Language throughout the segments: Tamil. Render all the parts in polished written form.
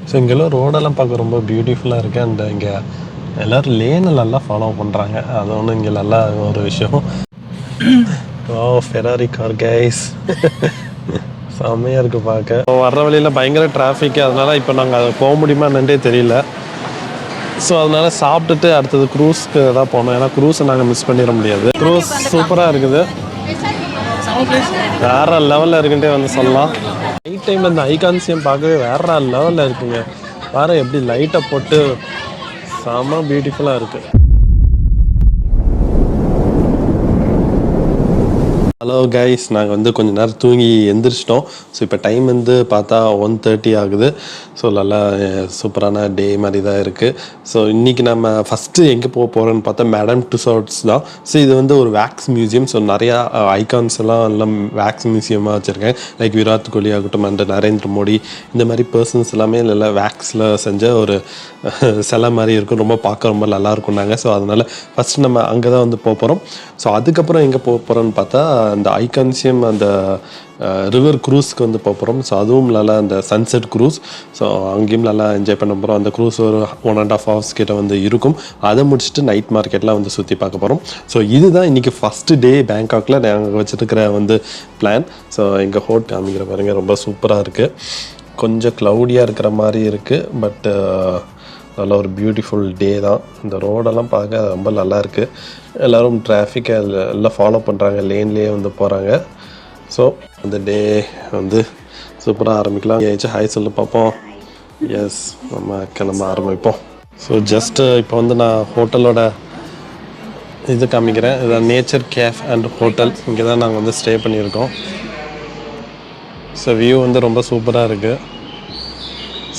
ஸோ இங்கெல்லாம் ரோடெல்லாம் பார்க்க ரொம்ப பியூட்டிஃபுல்லாக இருக்குது. அண்ட் இங்கே எல்லோரும் லேனை நல்லா ஃபாலோ பண்ணுறாங்க. அது ஒன்று இங்கே நல்லா ஒரு விஷயம். ஓ ஃபெராரி கார் கைஸ், செம்மையாக இருக்குது பார்க்க. வர்ற வழியில் பயங்கர டிராஃபிக்கு, அதனால் இப்போ நாங்கள் அதை போக முடியுமா என்னன்றே தெரியல. ஸோ அதனால் சாப்பிட்டுட்டு அடுத்தது க்ரூஸ்க்கு தான் போனோம். ஏன்னா க்ரூஸை நாங்கள் மிஸ் பண்ணிட முடியாது. க்ரூஸ் சூப்பராக இருக்குது, வேறு லெவலில் இருக்குன்ட்டே வந்து சொல்லலாம். நைட் டைமில் இந்த ஐகான்சியம் பார்க்கவே வேறு லெவலில் இருக்குங்க. வேறு எப்படி லைட்டை போட்டு செம்ம பியூட்டிஃபுல்லாக இருக்குது. ஹலோ கைஸ், நாங்கள் வந்து கொஞ்சம் நேரம் தூங்கி எந்திரிச்சிட்டோம். ஸோ இப்போ டைம் வந்து பார்த்தா 1:30 ஆகுது. ஸோ நல்லா சூப்பரான டே மாதிரி தான் இருக்குது. ஸோ இன்றைக்கி நம்ம ஃபஸ்ட்டு எங்கே போக போகிறோன்னு பார்த்தா மேடம் டுசாட்ஸ் தான். ஸோ இது வந்து ஒரு வேக்ஸ் மியூசியம். ஸோ நிறையா ஐகான்ஸ் எல்லாம் வேக்ஸ் மியூசியமாக வச்சுருக்கேன். லைக் விராட் கோலி ஆகட்டும் அண்ட் நரேந்திர மோடி, இந்த மாதிரி பர்சன்ஸ் எல்லாமே இல்லை வேக்ஸில் செஞ்ச ஒரு சிலை மாதிரி இருக்கும். ரொம்ப பார்க்க ரொம்ப நல்லாயிருக்கும் நாங்கள். ஸோ அதனால் ஃபஸ்ட்டு நம்ம அங்கே தான் வந்து போக போகிறோம். ஸோ அதுக்கப்புறம் எங்கே போக போகிறோன்னு பார்த்தா அந்த ஐகான்சியம் அந்த ரிவர் க்ரூஸ்க்கு வந்து போக போகிறோம். ஸோ அதுவும் நல்லா அந்த சன்செட் க்ரூஸ். ஸோ அங்கேயும் நல்லா என்ஜாய் பண்ண போகிறோம். அந்த க்ரூஸ் ஒரு 1.5 hours கிட்ட வந்து இருக்கும். அதை முடிச்சுட்டு நைட் மார்க்கெட்லாம் வந்து சுற்றி பார்க்க போகிறோம். ஸோ இதுதான் இன்றைக்கி ஃபஸ்ட்டு டே பேங்காக்கில் நாங்கள் வச்சுருக்கிற வந்து பிளான். ஸோ எங்கள் ஹோட்டல் காமிக்கிற பாருங்க, ரொம்ப சூப்பராக இருக்குது. கொஞ்சம் க்ளவுடியாக இருக்கிற மாதிரி இருக்குது, பட் நல்ல ஒரு பியூட்டிஃபுல் டே தான். இந்த ரோடெல்லாம் பார்க்க ரொம்ப நல்லா இருக்குது. எல்லோரும் டிராஃபிக்கை எல்லாம் ஃபாலோ பண்ணுறாங்க, லேன்லேயே வந்து போகிறாங்க. ஸோ அந்த டே வந்து சூப்பராக ஆரம்பிக்கலாம். ஏதாச்சும் ஹாய் சொல்லி பார்ப்போம். எஸ், நம்ம கிளம்ப ஆரம்பிப்போம். ஸோ ஜஸ்ட்டு இப்போ வந்து நான் ஹோட்டலோட இது காமிக்கிறேன். இதான் நேச்சர் கேஃப் அண்ட் ஹோட்டல். இங்கே தான் நாங்கள் வந்து ஸ்டே பண்ணியிருக்கோம். ஸோ வியூ வந்து ரொம்ப சூப்பராக இருக்குது.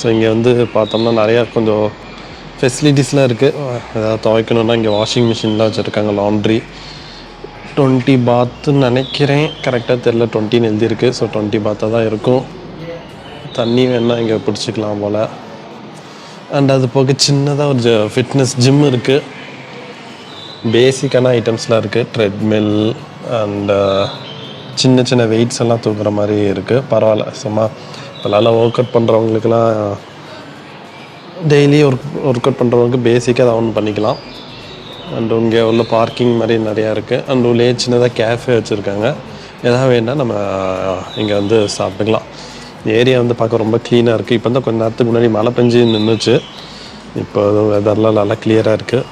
ஸோ இங்கே வந்து பார்த்தோம்னா நிறையா கொஞ்சம் ஃபெசிலிட்டிஸ்லாம் இருக்குது. ஏதாவது துவைக்கணுன்னா இங்கே வாஷிங் மிஷின்லாம் வச்சுருக்காங்க. லாண்ட்ரி 20 பாத்துன்னு நினைக்கிறேன், கரெக்டாக தெரில. 20 எழுதியிருக்கு. ஸோ 20 பாத்தாக தான் இருக்கும். தண்ணி வேணால் இங்கே பிடிச்சிக்கலாம் போல். அண்ட் அது போக சின்னதாக ஒரு ஃபிட்னஸ் ஜிம் இருக்குது. பேசிக்கான ஐட்டம்ஸ்லாம் இருக்குது. ட்ரெட்மில் அண்ட் சின்ன சின்ன வெயிட்ஸ் எல்லாம் தூக்குற மாதிரி இருக்குது. பரவாயில்ல, சும்மா இப்போ நல்லா ஒர்க் அவுட் பண்ணுறவங்களுக்குலாம், டெய்லி ஒர்க் அவுட் பண்ணுறவங்களுக்கு பேசிக்காக அதை ஒன்று பண்ணிக்கலாம். அண்ட் இங்கே உள்ள பார்க்கிங் மாதிரி நிறையா இருக்குது. அண்ட் உள்ளே சின்னதாக கேஃபே வச்சுருக்காங்க. எதாவது வேணால் நம்ம இங்கே வந்து சாப்பிட்டுக்கலாம். ஏரியா வந்து பார்க்க ரொம்ப க்ளீனாக இருக்குது. இப்போ தான் கொஞ்சம் நேரத்துக்கு முன்னாடி மழை பெஞ்சு நின்றுச்சு. இப்போ வெதர்லாம் நல்லா கிளியராக இருக்குது.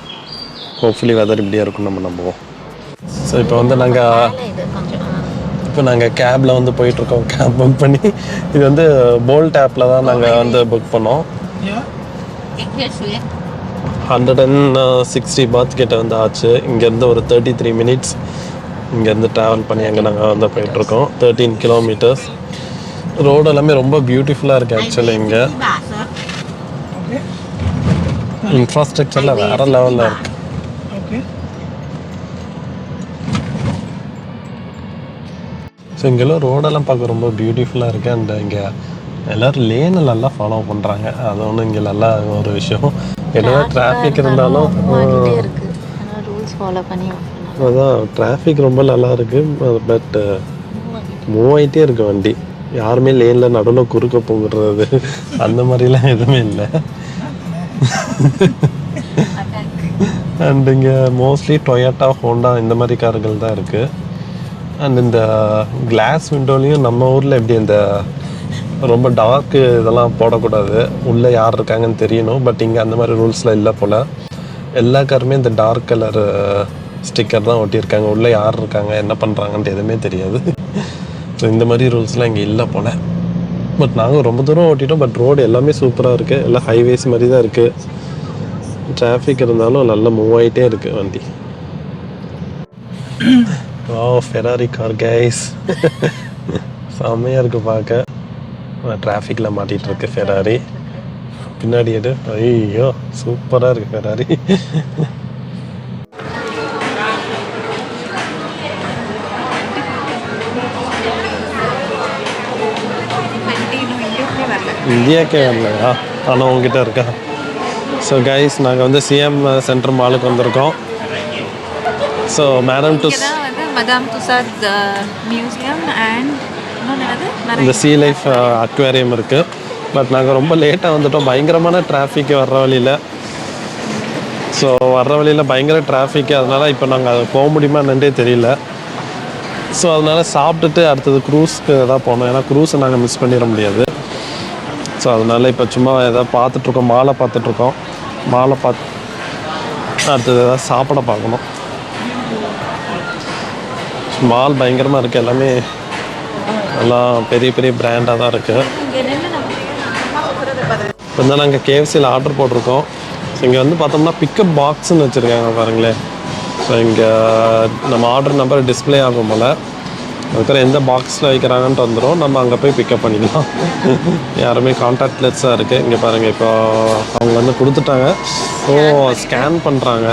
ஹோப்ஃபுல்லி வெதர் இப்படியாக இருக்குன்னு நம்ம நம்புவோம். ஸோ இப்போ வந்து நாங்கள் கேபில் வந்து போயிட்டுருக்கோம். கேப் புக் பண்ணி, இது வந்து போல்ட் ஆப்பில் தான் நாங்கள் வந்து புக் பண்ணோம். 160 பாத் கிட்ட வந்து ஆச்சு. இங்கேருந்து ஒரு 33 minutes இங்கேருந்து ட்ராவல் பண்ணி அங்கே நாங்கள் வந்து போயிட்டுருக்கோம். 13 kilometers. ரோடு எல்லாமே ரொம்ப பியூட்டிஃபுல்லாக இருக்குது. ஆக்சுவலி இங்கே இன்ஃப்ராஸ்ட்ரக்சரில் வேறு லெவலில் இருக்குது. ஸோ இங்கெல்லாம் ரோடெல்லாம் பார்க்க ரொம்ப பியூட்டிஃபுல்லாக இருக்குது. அண்ட் இங்கே எல்லோரும் லேனை நல்லா ஃபாலோ பண்ணுறாங்க. அது ஒன்று இங்கே நல்லா ஒரு விஷயம். என்னதான் டிராஃபிக் இருந்தாலும் அதான் டிராஃபிக் ரொம்ப நல்லா இருக்குது. பட் மூவ் ஆகிட்டே இருக்கு வண்டி. யாருமே லேனில் நடுவில் குறுக்க போகிறது அந்த மாதிரிலாம் எதுவுமே இல்லை. அண்ட் இங்கே மோஸ்ட்லி டொயோட்டா, ஹோண்டா இந்த மாதிரி கார்கள் தான் இருக்குது. அண்ட் இந்த கிளாஸ் விண்டோலையும் நம்ம ஊரில் எப்படி இந்த ரொம்ப டார்க்கு இதெல்லாம் போடக்கூடாது, உள்ளே யார் இருக்காங்கன்னு தெரியணும். பட் இங்கே அந்த மாதிரி ரூல்ஸ்லாம் இல்லை போல். எல்லா காருமே இந்த டார்க் கலர் ஸ்டிக்கர் தான் ஒட்டியிருக்காங்க. உள்ளே யார் இருக்காங்க, என்ன பண்ணுறாங்கன்ட்டு எதுவுமே தெரியாது. ஸோ இந்த மாதிரி ரூல்ஸ்லாம் இங்கே இல்லை போல். பட் நாங்கள் ரொம்ப தூரம் ஓட்டிட்டோம். பட் ரோடு எல்லாமே சூப்பராக இருக்குது. எல்லாம் ஹைவேஸ் மாதிரி தான் இருக்குது. டிராஃபிக் இருந்தாலும் நல்லா மூவ் ஆகிட்டே இருக்குது வண்டி. ஓ ஃபெராரி கார் கைஸ், செம்மையாக இருக்குது பார்க்க. டிராஃபிக்கில் மாட்டிகிட்ருக்கு ஃபெராரி. பின்னாடி எடு, ஐயோ சூப்பராக இருக்குது ஃபெராரி. இந்தியாக்கே வரலையா? ஆனால் உங்ககிட்ட இருக்கா? ஸோ கைஸ், நாங்கள் வந்து சிஎம் சென்டர் மாலுக்கு வந்திருக்கோம். ஸோ மேடம் மியூசியம் அண்ட் இந்த சீ லைஃப் அக்வேரியம் இருக்குது. பட் நாங்கள் ரொம்ப லேட்டாக வந்துட்டோம். பயங்கரமான டிராஃபிக் வர்ற வழியில். ஸோ வர்ற வழியில் பயங்கர டிராஃபிக்கு. அதனால் இப்போ நாங்கள் அதை போக முடியுமா என்னன்றே தெரியல. ஸோ அதனால் சாப்பிட்டுட்டு அடுத்தது க்ரூஸ்க்கு தான் போனோம். ஏன்னா க்ரூஸை நாங்கள் மிஸ் பண்ணிட முடியாது. ஸோ அதனால் இப்போ சும்மா எதாவது பார்த்துட்ருக்கோம், மாலை பார்த்துட்ருக்கோம். மாலை அடுத்தது எதாவது சாப்பிட பார்க்கணும். மால் பயங்கரமாக இருக்குது. எல்லாமே எல்லாம் பெரிய பெரிய பிராண்டாக தான் இருக்குது. இப்போ தான் நாங்கள் கேஎஃப்சியில் ஆர்டர் போட்டிருக்கோம். ஸோ இங்கே வந்து பார்த்தோம்னா பிக்கப் பாக்ஸ்ன்னு வச்சுருக்காங்க பாருங்களேன். ஸோ இங்கே நம்ம ஆர்டர் நம்பர் டிஸ்பிளே ஆகும் போல். அதுக்கப்புறம் எந்த பாக்ஸில் வைக்கிறாங்கன்ட்டு வந்துடும். நம்ம அங்கே போய் பிக்கப் பண்ணிக்கலாம். யாருமே கான்டாக்ட்லெஸ்ஸாக இருக்குது. இங்கே பாருங்கள், இப்போ அவங்க வந்து கொடுத்துட்டாங்க. ஸோ ஸ்கேன் பண்ணுறாங்க.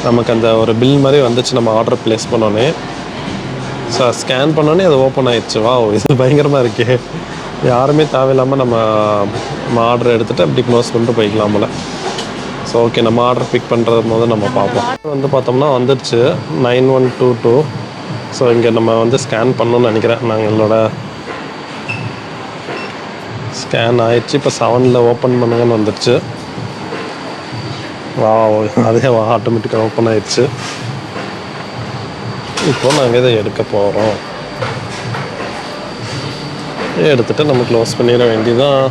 நமக்கு அந்த ஒரு பில் மாதிரி வந்துச்சு நம்ம ஆர்டர் ப்ளேஸ் பண்ணோன்னே. ஸோ ஸ்கேன் பண்ணோன்னே அது ஓப்பன் ஆயிடுச்சு. வா, இது பயங்கரமாக இருக்கே. யாருமே தேவையில்லாமல் நம்ம ஆர்டர் எடுத்துகிட்டு அப்படி க்ளோஸ் பண்ணிட்டு போய்க்கலாம் போல். ஸோ ஓகே, நம்ம ஆர்டர் பிக் பண்ணுறது போது நம்ம பார்ப்போம். வந்து பார்த்தோம்னா வந்துடுச்சு 9122. ஸோ இங்கே நம்ம வந்து ஸ்கேன் பண்ணணும்னு நினைக்கிறேன். நாங்களோட ஸ்கேன் ஆயிடுச்சு. இப்போ 7ல் ஓப்பன் பண்ணுங்கன்னு வந்துடுச்சு. அதே ஆட்டோமேட்டிக்காக ஓப்பன் ஆயிடுச்சு. இப்போ நாங்கள் இதை எடுக்க போகிறோம். எடுத்துகிட்டு நம்ம க்ளோஸ் பண்ணிட வேண்டியதான்.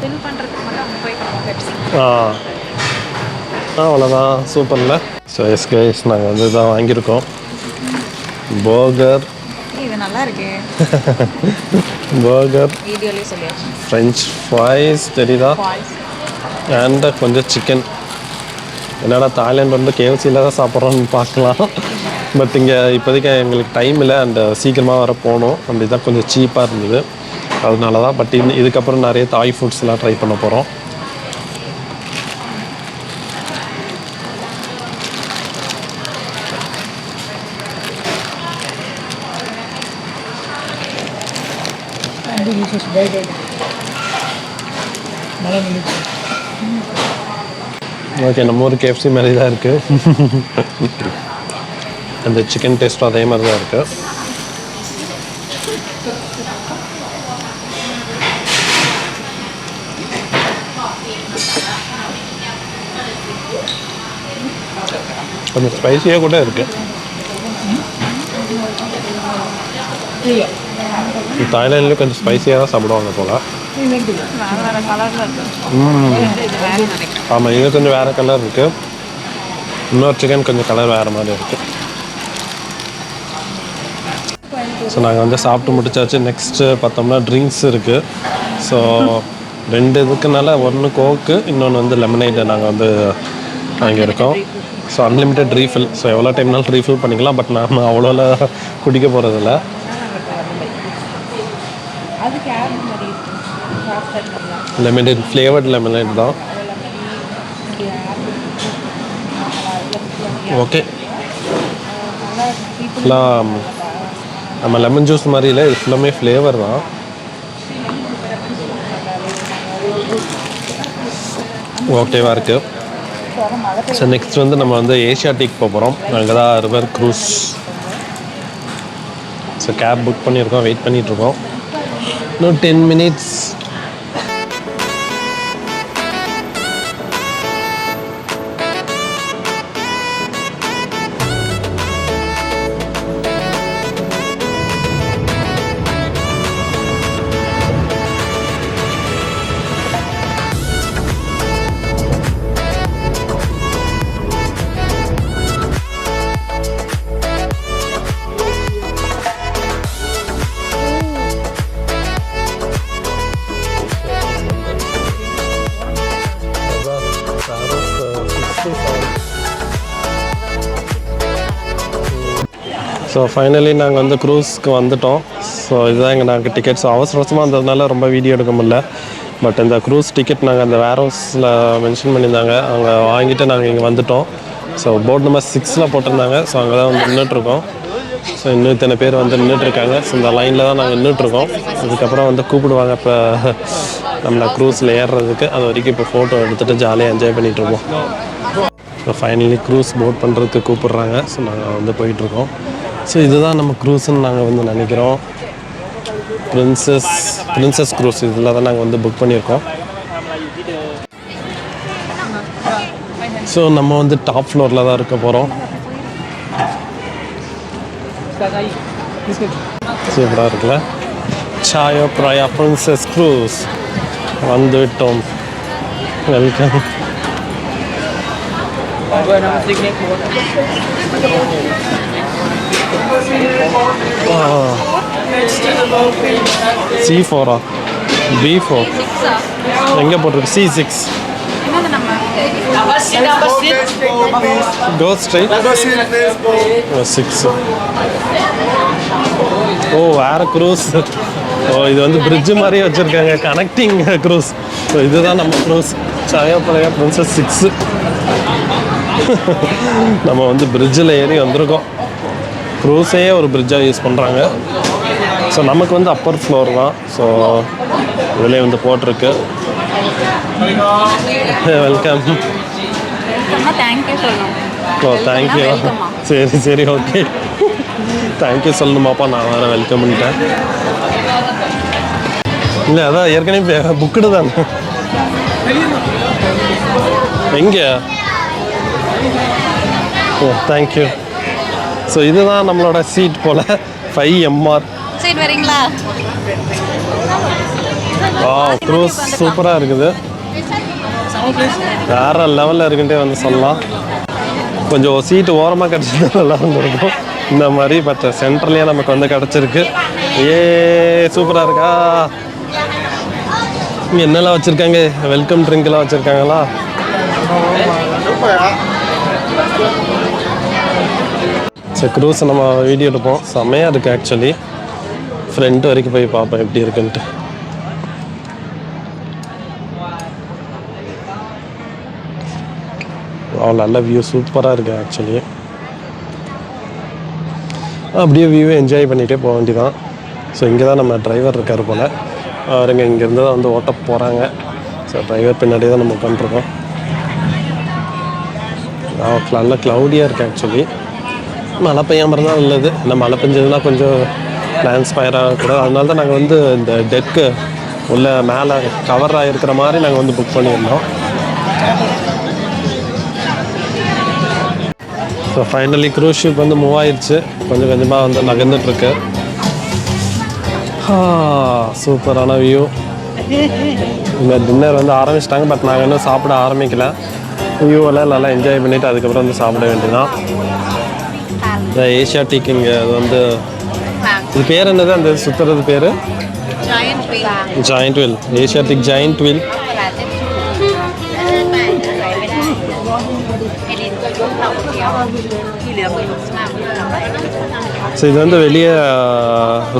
அவ்வளோதான். சூப்பரில். ஸோ எஸ் கைஸ், நாங்கள் வந்து இதான் வாங்கியிருக்கோம். பர்கர், இது நல்லா இருக்கு. பர்கர், வீடியோலயே சொல்லியாச்சு. ஃப்ரெஞ்ச் ஃப்ரைஸ் தெரியுதா, அண்ட் கொஞ்சம் சிக்கன். என்னடா தாய்லாந்து வந்து கேஎஃப்சியில் தான் சாப்பிட்றோன்னு பார்க்கலாம். பட் இங்கே இப்போதைக்கு எங்களுக்கு டைம் இல்லை அண்ட் சீக்கிரமாக வர போகணும். அப்படி தான் கொஞ்சம் சீப்பாக இருந்தது, அதனால தான். பட் இதுக்கப்புறம் நிறைய தாய் ஃபுட்ஸ்லாம் ட்ரை பண்ண போகிறோம். ஓகே, நம்ம ஒரு கேஎஃப்சி மாதிரி தான் இருக்குது. அந்த சிக்கன் டேஸ்ட்டும் அதே மாதிரி தான் இருக்குது. கொஞ்சம் ஸ்பைஸியாக கூட இருக்குது. தாய்லாண்ட்லேயும் கொஞ்சம் ஸ்பைஸியாக தான் சாப்பிடுவாங்க போல். ஆமாம், இது கொஞ்சம் வேறு கலர் இருக்குது. இன்னொரு சிக்கன் கொஞ்சம் கலர் வேறு மாதிரி இருக்குது. ஸோ நாங்கள் வந்து சாப்பிட்டு முடிச்சாச்சு. நெக்ஸ்ட்டு பார்த்தோம்னா ட்ரிங்க்ஸ் இருக்குது. ஸோ 2 இதுக்குனால, ஒன்று கோக்கு, இன்னொன்று வந்து லெமனைடு நாங்கள் வந்து வாங்கியிருக்கோம். So unlimited refill. ஸோ எவ்வளோ டைம்னாலும் ரீஃபில் பண்ணிக்கலாம். பட் நாம் அவ்வளோலாம் குடிக்க போகிறதில்ல. லெமனைட், ஃப்ளேவர்ட் லெமனைட் தான். ஓகே, ஃபுல்லாக நம்ம லெமன் ஜூஸ் மாதிரி இல்லை, இது ஃபுல்லாமே ஃப்ளேவர் தான். ஓகேவாக இருக்குது. ஸோ நெக்ஸ்ட் வந்து நம்ம வந்து ஏஷியாட்டிக் போக போகிறோம். அங்கே தான் river cruise. So cab book பண்ணியிருக்கோம், வெயிட் பண்ணிகிட்ருக்கோம். இன்னும் 10 minutes. ஸோ ஃபைனலி நாங்கள் வந்து க்ரூஸ்க்கு வந்துட்டோம். ஸோ இதுதான் எங்கள் நாங்கள் டிக்கெட்ஸ். அவசரமாக இருந்ததுனால ரொம்ப வீடியோ எடுக்க முடியல. பட் இந்த க்ரூஸ் டிக்கெட் நாங்கள் அந்த வேர் ஹவுஸில் மென்ஷன் பண்ணியிருந்தாங்க, அங்கே வாங்கிட்டு நாங்கள் இங்கே வந்துட்டோம். ஸோ போர்ட் நம்பர் 6ல் போட்டிருந்தாங்க. ஸோ அங்கே தான் வந்து நின்றுட்டுருக்கோம். ஸோ இன்னும் இத்தனை பேர் வந்து நின்றுட்டுருக்காங்க. ஸோ இந்த லைனில் தான் நாங்கள் நின்றுட்டுருக்கோம். இதுக்கப்புறம் வந்து கூப்பிடுவாங்க இப்போ நம்மளை க்ரூஸில் ஏறுறதுக்கு. அது வரைக்கும் இப்போ ஃபோட்டோ எடுத்துகிட்டு ஜாலியாக என்ஜாய் பண்ணிகிட்ருக்கோம். ஸோ ஃபைனலி க்ரூஸ் போட் பண்ணுறதுக்கு கூப்பிட்றாங்க. ஸோ நாங்கள் வந்து போயிட்டுருக்கோம். ஸோ இதுதான் நம்ம க்ரூஸுன்னு நாங்கள் வந்து நினைக்கிறோம். பிரின்சஸ் க்ரூஸ் இதில் தான் நாங்கள் வந்து புக் பண்ணியிருக்கோம். ஸோ நம்ம வந்து டாப் ஃப்ளோரில் தான் இருக்க போகிறோம். சூப்பராக இருக்குல்ல. சாயோ பிராயா பிரின்சஸ் க்ரூஸ் வந்துவிட்டோம். வெல்கம். C4 B4 எங்கே போட்டிருக்கு? C6 Go straight 6. ஓ வேறு க்ரூஸ். ஓ இது வந்து பிரிட்ஜு மாதிரியே வச்சுருக்காங்க, கனெக்டிங் க்ரூஸ். ஸோ இதுதான் நம்ம க்ரூஸ் சாயோ பிராயா பிரின்சஸ் 6. நம்ம வந்து பிரிட்ஜில் ஏறி வந்திருக்கோம். க்ரூஸே ஒரு பிரிட்ஜாக யூஸ் பண்ணுறாங்க. ஸோ நமக்கு வந்து அப்பர் ஃப்ளோர் தான். ஸோ இதிலே வந்து போட்டிருக்கு. வெல்கம். தேங்க்யூ சொல்லணும். ஓ தேங்க்யூ. சரி சரி ஓகே. தேங்க்யூ சொல்லணுமாப்பா, நான் வேறு வெல்கம் பண்ணிட்டேன். இல்லை அதான் ஏற்கனவே புக்குடு தான். எங்கே? ஓ தேங்க்யூ. ஸோ இதுதான் நம்மளோட சீட் போல் 5MR சீட் வரீங்களா? க்ரூஸ் சூப்பராக இருக்குது, வேறு லெவலில் இருக்குன்ட்டே வந்து சொல்லலாம். கொஞ்சம் சீட்டு ஓரமாக கிடச்சிட்டு நல்லா இருந்திருக்கும் இந்த மாதிரி. பட் சென்ட்ரலையே நமக்கு வந்து கிடச்சிருக்கு. சூப்பராக இருக்கா. இங்கே என்னெல்லாம் வச்சுருக்காங்க? வெல்கம் ட்ரிங்க்லாம் வச்சுருக்காங்களா? ஸோ க்ரூஸ் நம்ம வீடியோ எடுப்போம். செம்மையாக இருக்குது ஆக்சுவலி. ஃப்ரண்ட் வரைக்கும் போய் பார்ப்போம் எப்படி இருக்குன்ட்டு. நல்ல வியூ சூப்பராக இருக்குது ஆக்சுவலி. அப்படியே வியூவை என்ஜாய் பண்ணிகிட்டே போக வேண்டியதான். ஸோ இங்கே தான் நம்ம டிரைவர் இருக்கார் போல். அவருங்க இங்கேருந்து தான் வந்து ஓட்ட போகிறாங்க. ஸோ டிரைவர் பின்னாடி தான் நம்ம உட்காந்துருக்கோம். நல்ல க்ளவுடியாக இருக்குது ஆக்சுவலி. மழை பெய்யாமல் இருந்தால் நல்லது. ஏன்னா மழை பெஞ்சதுன்னா கொஞ்சம் ட்ரான்ஸ்பயர் ஆகக்கூடாது. அதனால தான் நாங்கள் வந்து இந்த டெக்கு உள்ள மேலே கவர் ஆகிருக்கிற மாதிரி நாங்கள் வந்து புக் பண்ணியிருந்தோம். ஸோ ஃபைனலி க்ரூஸ் ஷிப் வந்து மூவ் ஆயிடுச்சு. கொஞ்சம் கொஞ்சமாக வந்து நகர்ந்துட்டுருக்கு. சூப்பரான வியூ. இந்த டின்னர் வந்து ஆரம்பிச்சிட்டாங்க. பட் நாங்கள் இன்னும் சாப்பிட ஆரம்பிக்கல. வியூவெல்லாம் நல்லா என்ஜாய் பண்ணிவிட்டு அதுக்கப்புறம் வந்து சாப்பிட வேண்டியதான். இந்த ஏஷியாட்டிக் இங்கே அது வந்து இது பேர் என்னது? அந்த சுற்றுறது பேர் joint wheel. Asiatic joint wheel. So இது வந்து வெளியே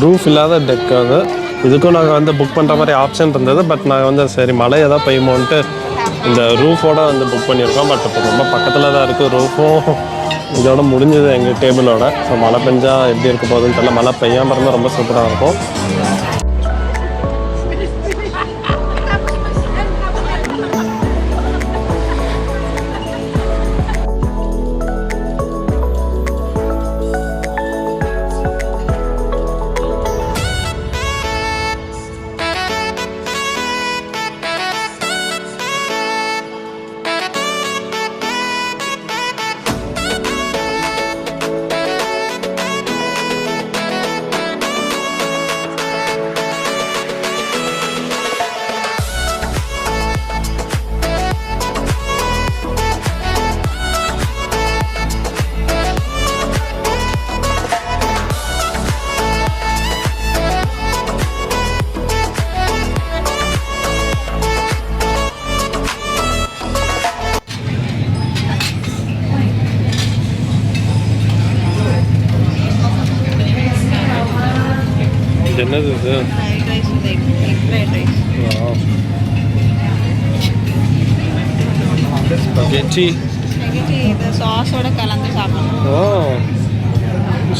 ரூஃப் இல்லாத டெக். அது இதுக்கும் நாங்கள் வந்து புக் பண்ணுற மாதிரி ஆப்ஷன் இருந்தது. பட் நாங்கள் வந்து சரி மழை எதாவது பெய்யுமோன்ட்டு இந்த ரூஃபோட வந்து புக் பண்ணியிருக்கோம். பட் இப்போ ரொம்ப பக்கத்தில் தான் இருக்குது ரூஃபும். இதோட முடிஞ்சது எங்கள் டேபிளோட. ஸோ மழை பெஞ்சால் எப்படி இருக்க போகுதுன்னு தெரியல. மழை பெய்யாமல் இருந்தால் ரொம்ப சூப்பராக இருக்கும். என்னது இது? ஸ்பகெட்டி. இது சாஸோட கலந்து சாப்பிடணும்.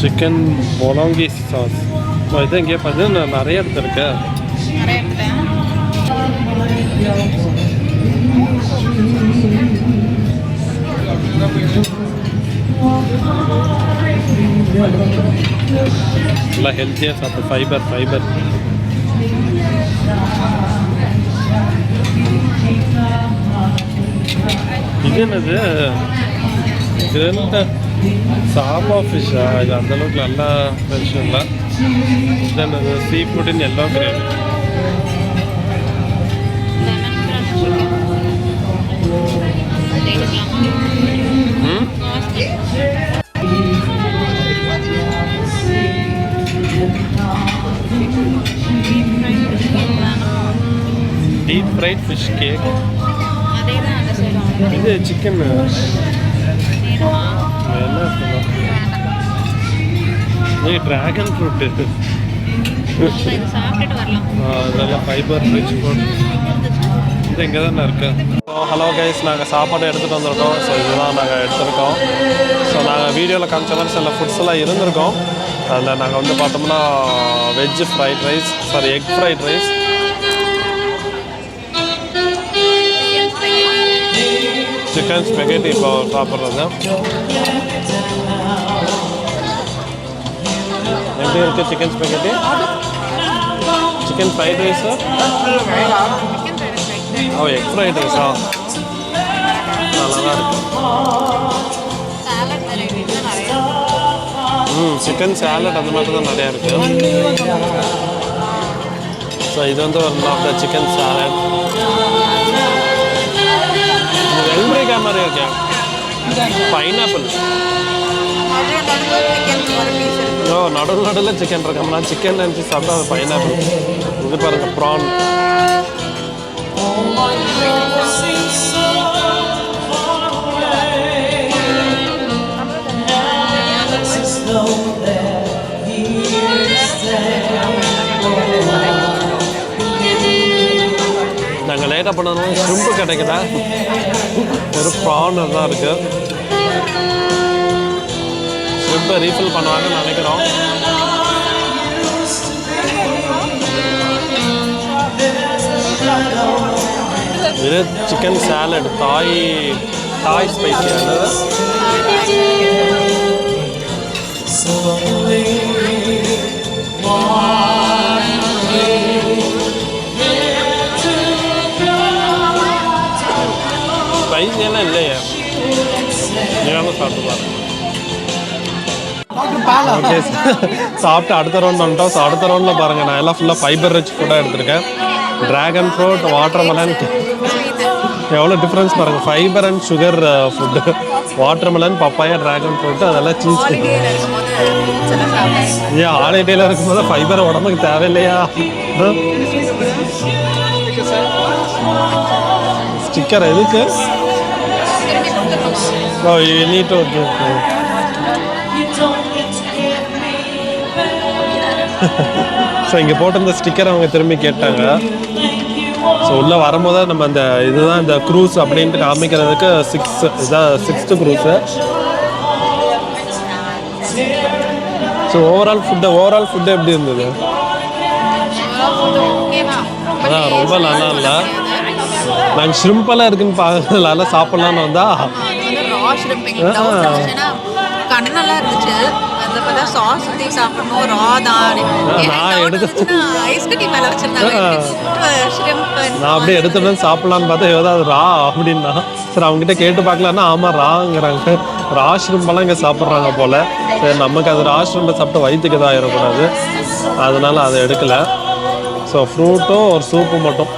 Chicken bolognese sauce. இது இங்கே பார்த்தீங்கன்னா நிறைய இடத்துல இருக்கு. நிறைய இடத்துல நல்லா ஹெல்த்தியாக சாப்பிட்டு ஃபைபர் இது என்னது கிரில்டு சாபா ஃபிஷ்ஷா? இது அந்தளவுக்கு நல்லா ஃப்ரெஷ் இல்லை. இது என்னது sea food in yellow gravy. Deep fried fish cake. இது சிக்கன் என்ன இது ட்ராகன் ஃப்ரூட்டு. இதெல்லாம் ஃபைபர் ரிச் ஃபுட். இது இங்கே தானே இருக்கு. ஹலோ கைஸ், நாங்கள் சாப்பாடு எடுத்துகிட்டு வந்திருக்கோம். ஸோ இதுதான் நாங்கள் எடுத்திருக்கோம். ஸோ நாங்கள் வீடியோவில் காமிச்ச மாதிரி சில ஃபுட்ஸ் எல்லாம் இருந்திருக்கோம். அதில் நாங்கள் வந்து பார்த்தோம்னா veg fried rice, sorry egg fried rice, chicken spaghetti இப்போ சாப்பிட்றது. எப்படி இருக்குது chicken spaghetti? Chicken fried rice, ஓ எக் ஃப்ரைட் ரைஸா? நல்லா தான் இருக்கு. சிக்கன் சாலட் அந்த மாதிரி தான் நிறையா இருக்குது. ஸோ இது வந்து ஒரு ஆஃப் த சிக்கன் சாலட். வெள்ளரிக்காய் மாதிரி இருக்கேன். பைனாப்பிள். ஓ நடுவில் சிக்கன் இருக்கோம்னா சிக்கன் நினச்சி சாப்பிட்டா அது பைனாப்பிள். இது பாருங்க ப்ரான். நாங்கள் லேட்டாக பண்ணணும், ஷ்ரிம்பு கிடைக்கல, ஒரு ப்ரான் தான் இருக்குது. ஷ்ரிம்பை ரீஃபில் பண்ணுவாங்கன்னு நினைக்கிறோம். இது சிக்கன் சாலட், தாய் ஸ்பைசியானது. ஸ்பைசியெல்லாம் இல்லையே, நீங்களும் சாப்பிட்டு பாருங்க. ஓகே, சாப்பிட்டு அடுத்த ரவுண்ட் வந்துட்டோம். ஸோ அடுத்த ரவுண்டில் பாருங்கள், நான் எல்லாம் ஃபுல்லாக ஃபைபர் ரிச் ஃபுட்டாக எடுத்திருக்கேன். Dragon fruit, watermelon. எவ்வளோ டிஃப்ரென்ஸ் பாருங்கள், fibre and sugar food. Watermelon, papaya, dragon fruit, அதெல்லாம் சீஸ். ஏன் ஹாலிடேயில் இருக்கும்போது ஃபைபர் உடம்புக்கு தேவையில்லையா? ஸ்டிக்கர் எதுக்கு? ஓ யூ நீட் டு. ஸோ இங்கே போட்டிருந்த ஸ்டிக்கர் அவங்க திரும்பி கேட்டாங்க. ஸோ உள்ளே வரும்போது நம்ம அந்த இதுதான் இந்த க்ரூஸ் அப்படின்ட்டு காமிக்கிறதுக்கு இதான் 6th cruise. So overall food எப்படி இருந்தது? அதான் ரொம்ப நல்லா இல்லை. நாங்கள் ஷ்ரிம்பெல்லாம் இருக்குன்னு பார்க்கறதுனால சாப்பிட்லான்னு வந்தா கண்ணெல்லாம் இருந்துச்சு. சாஸ் ஊற்றி சாப்பிடணும், ரா தான். நான் எடுத்து ஐஸ் கட்டி மேலே வச்சிருந்தாங்க. நான் அப்படியே எடுத்துட்டு சாப்பிட்லான்னு பார்த்தா ஏதாவது ரா அப்படின்னா சரி அவங்ககிட்ட கேட்டு பார்க்கலான்னா ஆமாம் ராங்கிறாங்க. ரா ஷ்ரிம்பெல்லாம் இங்கே சாப்பிட்றாங்க போல். சரி நமக்கு அது ரா ஷ்ரிம்பை சாப்பிட்டு வயிற்றுக்கு எதாவது ஆயிடக்கூடாது, அதனால அதை எடுக்கலை. ஸோ ஃப்ரூட்டும் ஒரு சூப்பு மட்டும்.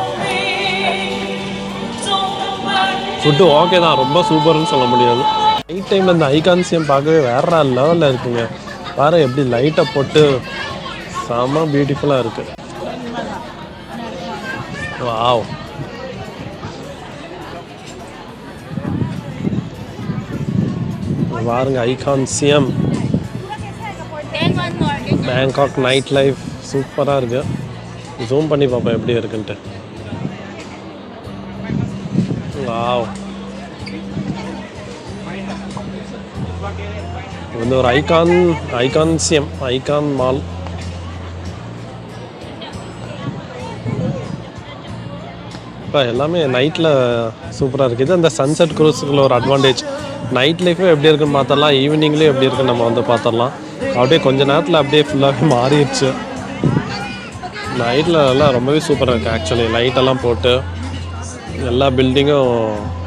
ஃபுட்டு ஓகே தான், ரொம்ப சூப்பர்னு சொல்ல முடியாது. நைட் டைமில் இந்த ஐகான்சியம் பார்க்கவே வேற லெவலில் இருக்குங்க. பாரு எப்படி லைட்டை போட்டு செம பியூட்டிஃபுல்லாக இருக்குது. வாவ், பாருங்க ஐகான்சியம் பேங்காக் நைட் லைஃப் சூப்பராக இருக்குது. ஜூம் பண்ணி பார்ப்போம் எப்படி இருக்குன்ட்டு. வாவ், வந்து ஒரு ஐகான்சியம் ஐகான் மால். இப்போ எல்லாமே நைட்டில் சூப்பராக இருக்குது. இது அந்த சன்செட் க்ரூஸுக்குள்ள ஒரு அட்வான்டேஜ். நைட் லைஃபும் எப்படி இருக்குன்னு பார்த்தரலாம், ஈவினிங்லேயும் எப்படி இருக்குன்னு நம்ம வந்து பார்த்துடலாம். அப்படியே கொஞ்ச நேரத்தில் அப்படியே ஃபுல்லாகவே மாறிடுச்சு. நைட்டில் எல்லாம் ரொம்பவே சூப்பராக இருக்குது ஆக்சுவலி லைட்டெல்லாம் போட்டு எல்லா பில்டிங்கும்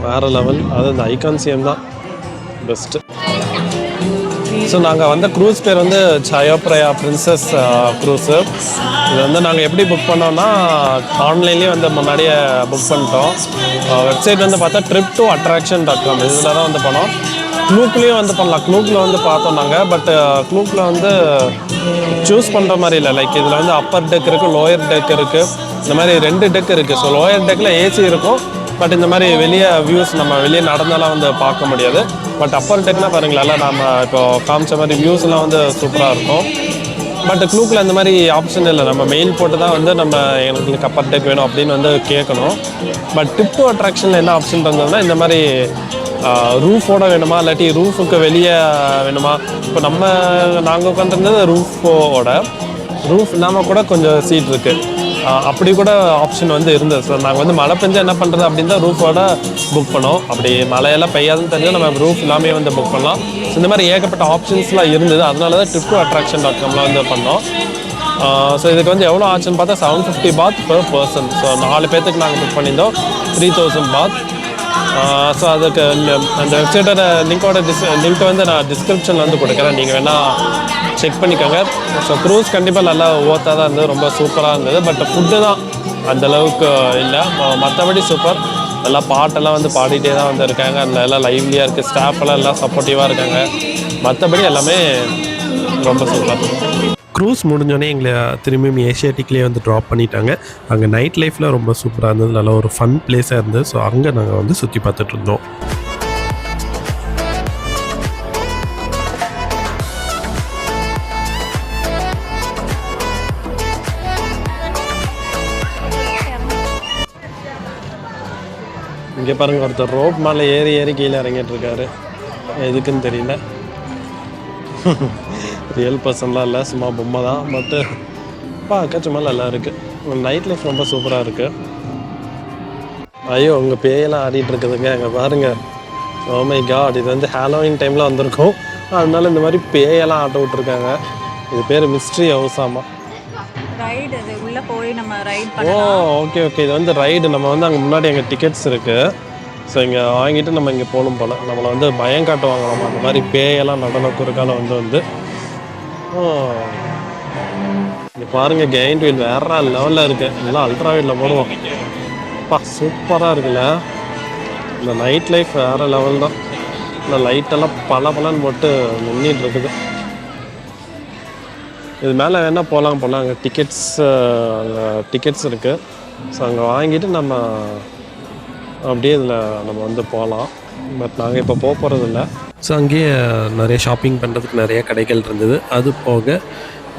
வேறு லெவல். அது இந்த ஐகான் சிஎம் தான் பெஸ்ட்டு. ஸோ நாங்கள் வந்த க்ரூஸ் பேர் வந்து சயோப்ரயா பிரின்சஸ் க்ரூஸு. இது வந்து நாங்கள் எப்படி புக் பண்ணோம்னா ஆன்லைன்லேயே வந்து முன்னாடியே புக் பண்ணிட்டோம். வெப்சைட் வந்து பார்த்தா trip2attraction.com இதில் தான் வந்து பண்ணோம். க்ளூக்லேயும் வந்து பண்ணலாம். க்ளூக்கில் வந்து பார்த்தோம் நாங்கள். பட் க்ளூக்கில் வந்து சூஸ் பண்ணுற மாதிரி இல்லை. லைக் இதில் வந்து அப்பர் டெக் இருக்குது, லோயர் டெக் இருக்குது. இந்த மாதிரி 2 டெக் இருக்குது. ஸோ லோயர் டெக்கில் ஏசி இருக்கும். பட் இந்த மாதிரி வெளியே வியூஸ் நம்ம வெளியே நடந்தாலாம் வந்து பார்க்க முடியாது. பட் அப்பர் டெக்னால் பாருங்களேன், நம்ம இப்போ காமிச்ச மாதிரி வியூஸ்லாம் வந்து சூப்பராக இருக்கும். பட் க்ளூக்கில் அந்த மாதிரி ஆப்ஷன் இல்லை. நம்ம மெயில் போட்டு தான் வந்து நம்ம எங்களுக்கு அப்பர் டெக் வேணும் அப்படின்னு வந்து கேட்கணும். பட் Trip2Attractionல என்ன ஆப்ஷன் இருந்ததுன்னா இந்த மாதிரி ரூஃபோட வேணுமா இல்லாட்டி ரூஃபுக்கு வெளியே வேணுமா. இப்போ நாங்கள் உட்காந்துருந்தது ரூஃப் இல்லாமல் கூட கொஞ்சம் சீட் இருக்குது. அப்படி கூட ஆப்ஷன் வந்து இருந்தது. ஸோ நாங்கள் வந்து மழை பெஞ்சா என்ன பண்ணுறது அப்படின்னு தான் ரூஃபோட புக் பண்ணோம். அப்படி மழையெல்லாம் பெய்யாதுன்னு தெரிஞ்சால் நம்ம ரூஃப் எல்லாமே வந்து புக் பண்ணலாம். ஸோ இந்த மாதிரி ஏகப்பட்ட ஆப்ஷன்ஸ்லாம் இருந்தது. அதனால தான் trip2attraction.comல வந்து பண்ணோம். ஸோ இதுக்கு வந்து எவ்வளோ ஆச்சுன்னு பார்த்தா 750 பாத் per person. ஸோ 4 பேர்த்துக்கு நாங்கள் புக் பண்ணியிருந்தோம் 3000 பாத். ஸோ அதுக்கு அந்த வெப்சைட்டோட லிங்க் வந்து நான் டிஸ்கிரிப்ஷனில் வந்து கொடுக்குறேன். நீங்கள் வேணால் செக் பண்ணிக்கோங்க. ஸோ க்ரூஸ் கண்டிப்பாக நல்லா ஓர்த்தாக தான் இருந்தது, ரொம்ப சூப்பராக இருந்தது. பட் ஃபுட்டு தான் அந்தளவுக்கு இல்லை. மற்றபடி சூப்பர். நல்லா பாட்டெல்லாம் வந்து பாடிட்டே தான் வந்து இருக்காங்க. அதில் எல்லாம் லைவ்லியாக இருக்குது. ஸ்டாஃபெல்லாம் எல்லாம் சப்போர்ட்டிவாக இருக்காங்க. மற்றபடி எல்லாமே ரொம்ப சூப்பர். க்ரூஸ் முடிஞ்சோடனே எங்களை திரும்பியும் ஏஷியாட்டிக்லேயே வந்து ட்ராப் பண்ணிட்டாங்க. அங்கே நைட் லைஃப்பில் ரொம்ப சூப்பராக இருந்தது. நல்லா ஒரு ஃபன் பிளேஸாக இருந்தது. ஸோ அங்கே நாங்கள் வந்து சுற்றி பார்த்துட்டு இருந்தோம். இங்கே பாருங்கள், ஒருத்தர் ரோப் மேலே ஏறி கீழே இறங்கிட்டு இருக்காரு. எதுக்குன்னு தெரியல. ரியல் பர்சன்லாம் இல்லை, சும்மா பொம்மை தான். பட்டு பார்க்க சும்மா நல்லா இருக்குது. நைட் லைஃப் ரொம்ப சூப்பராக இருக்குது. ஐயோ உங்கள் பேயெல்லாம் ஆடிட்டு இருக்குதுங்க. அங்கே பாருங்கள். ஓ மை காட், இது வந்து ஹாலோவின் டைமில் வந்திருக்கும். அதனால இந்த மாதிரி பேயெல்லாம் ஆட்ட விட்ருக்காங்க. இது பேர் மிஸ்ட்ரி ஹவுஸ். ஆமாம், ரைடு. அது உள்ளே போய் நம்ம ரைட் ஓ ஓகே. இது வந்து ரைடு. நம்ம வந்து அங்கே முன்னாடி எங்கள் டிக்கெட்ஸ் இருக்குது. ஸோ இங்கே வாங்கிட்டு நம்ம இங்கே போகணும் போல். நம்மளை வந்து பயம் காட்டுவாங்க. நம்ம அந்த மாதிரி பேயெல்லாம் நடன குறுக்கால வந்து இங்கே பாருங்கள். கெயின்ட் வீல் வேற லெவலில் இருக்குது. இதெல்லாம் அல்ட்ரா வீலில் போடுவோம். அப்பா சூப்பராக இருக்குல்ல. இந்த நைட் லைஃப் வேறு லெவல் தான். இந்த லைட்டெல்லாம் பலன்னு போட்டு நின்றுட்டு இருக்குது. இது மேலே வேணால் போகலாம். அங்கே டிக்கெட்ஸ் இருக்குது. ஸோ அங்கே வாங்கிட்டு நம்ம அப்படியே இதில் நம்ம வந்து போகலாம். பட் நாங்கள் இப்போ போகிறதில்ல. ஸோ அங்கேயே நிறைய ஷாப்பிங் பண்ணுறதுக்கு நிறைய கடைகள் இருந்தது. அது போக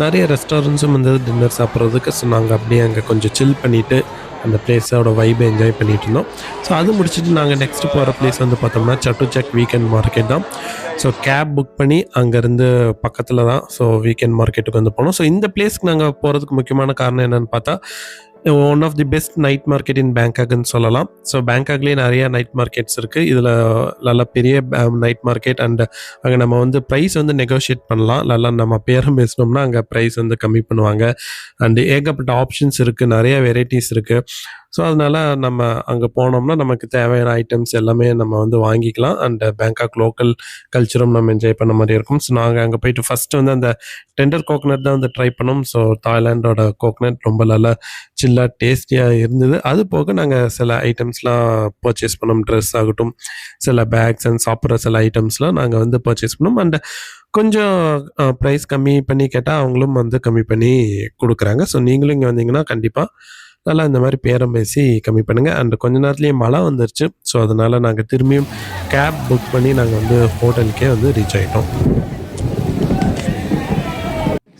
நிறைய ரெஸ்டாரண்ட்ஸும் இருந்தது டின்னர் சாப்பிட்றதுக்கு. ஸோ நாங்கள் அப்படியே அங்கே கொஞ்சம் சில் பண்ணிவிட்டு அந்த பிளேஸோட வைபை என்ஜாய் பண்ணிகிட்டு இருந்தோம். ஸோ அது முடிச்சுட்டு நாங்கள் நெக்ஸ்ட்டு போகிற பிளேஸ் வந்து பார்த்தோம்னா சட்டுச்சக் வீக்கெண்ட் மார்க்கெட் தான். ஸோ கேப் புக் பண்ணி அங்கேருந்து பக்கத்தில் தான். ஸோ வீக்கெண்ட் மார்க்கெட்டுக்கு வந்து போனோம். ஸோ இந்த பிளேஸ்க்கு நாங்கள் போகிறதுக்கு முக்கியமான காரணம் என்னென்னு பார்த்தா, one of the best night market in பேங்காக்னு சொல்லலாம். ஸோ பேங்காக்லேயே நிறையா நைட் மார்க்கெட்ஸ் இருக்குது. இதில் நல்லா பெரிய நைட் மார்க்கெட். அண்ட் அங்கே நம்ம வந்து ப்ரைஸ் வந்து நெகோஷியேட் பண்ணலாம். நல்லா நம்ம பேரும் பேசினோம்னா அங்கே ப்ரைஸ் வந்து கம்மி பண்ணுவாங்க. அண்டு ஏகப்பட்ட ஆப்ஷன்ஸ் இருக்குது, நிறைய வெரைட்டிஸ் இருக்குது. ஸோ அதனால் நம்ம அங்கே போனோம்னா நமக்கு தேவையான ஐட்டம்ஸ் எல்லாமே நம்ம வந்து வாங்கிக்கலாம். அண்ட் பேங்காக் லோக்கல் கல்ச்சரும் நம்ம என்ஜாய் பண்ண மாதிரி இருக்கும். ஸோ நாங்கள் அங்கே போயிட்டு ஃபஸ்ட்டு வந்து அந்த டெண்டர் கோகனட் தான் வந்து ட்ரை பண்ணோம். ஸோ தாய்லாண்டோட கோகனட் ரொம்ப நல்லா சில்லாக டேஸ்டியாக இருந்தது. அது போக நாங்கள் சில ஐட்டம்ஸ்லாம் பர்ச்சேஸ் பண்ணோம். ட்ரெஸ் ஆகட்டும், சில பேக்ஸ் அண்ட் சாப்பிட்ற சில ஐட்டம்ஸ்லாம் நாங்கள் வந்து பர்ச்சேஸ் பண்ணோம். அண்ட் கொஞ்சம் ப்ரைஸ் கம்மி பண்ணி கேட்டால் அவங்களும் வந்து கம்மி பண்ணி கொடுக்குறாங்க. ஸோ நீங்களும் இங்கே வந்தீங்கன்னா கண்டிப்பாக நல்லா இந்த மாதிரி பேரம் பேசி கம்மி பண்ணுங்கள். அண்ட் கொஞ்ச நேரத்துலேயே மழை வந்துருச்சு. ஸோ அதனால் நாங்கள் திரும்பியும் கேப் புக் பண்ணி நாங்கள் வந்து ஹோட்டலுக்கே வந்து ரீச் ஆகிட்டோம்.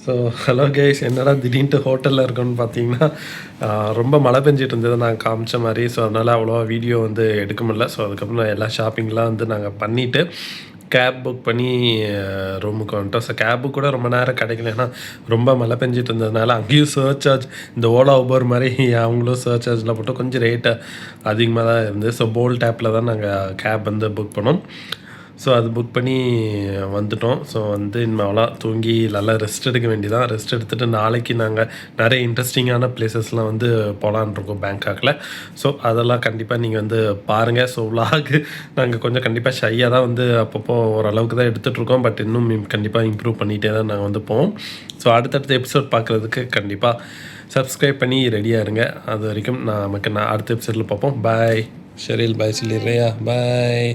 ஸோ ஹலோ கைஸ், என்னடா திடீர்னு ஹோட்டலில் இருக்கோன்னு பார்த்தீங்கன்னா ரொம்ப மழை பெஞ்சிட்டு இருந்தது நாங்கள் காமிச்ச மாதிரி. ஸோ அதனால் அவ்வளோவா வீடியோ வந்து எடுக்க முடியல. ஸோ அதுக்கப்புறம் எல்லா ஷாப்பிங்லாம் வந்து நாங்கள் பண்ணிவிட்டு கேப் புக் பண்ணி ரூமுக்கு வந்துட்டோம். ஸோ கேபு கூட ரொம்ப நேரம் கிடைக்கல. ஏன்னா ரொம்ப மழை பெஞ்சிட்டு இருந்ததுனால அங்கேயும் சர்ச் சார்ஜ், இந்த ஓலா ஊபர் மாதிரி அவங்களும் சர்ச் சார்ஜ்லாம் போட்டு கொஞ்சம் ரேட்டு அதிகமாக தான் இருந்தது. ஸோ போல்ட் ஆப்பில் தான் நாங்கள் கேப் வந்து புக் பண்ணோம். ஸோ அது புக் பண்ணி வந்துட்டோம். ஸோ வந்து இனிமேல் அவ்வளோ தூங்கி நல்லா ரெஸ்ட் எடுக்க வேண்டியதான். ரெஸ்ட் எடுத்துகிட்டு நாளைக்கு நாங்கள் நிறைய இன்ட்ரெஸ்டிங்கான பிளேசஸ்லாம் வந்து போகலான்னு இருக்கோம் பேங்காக்கில். ஸோ அதெல்லாம் கண்டிப்பாக நீங்கள் வந்து பாருங்கள். ஸோ விலாகு நாங்கள் கொஞ்சம் கண்டிப்பாக ஷையாக தான் வந்து அப்பப்போ ஓரளவுக்கு தான் எடுத்துகிட்ருக்கோம். பட் இன்னும் கண்டிப்பாக இம்ப்ரூவ் பண்ணிகிட்டே தான் நாங்கள் வந்து போவோம். ஸோ அடுத்தடுத்த எபிசோட் பார்க்குறதுக்கு கண்டிப்பாக சப்ஸ்கிரைப் பண்ணி ரெடியாக இருங்க. அது வரைக்கும் நான் அடுத்த எபிசோடில் பார்ப்போம். பாய் ஷெரில், பாய் சொல்லிடுறியா? பாய்.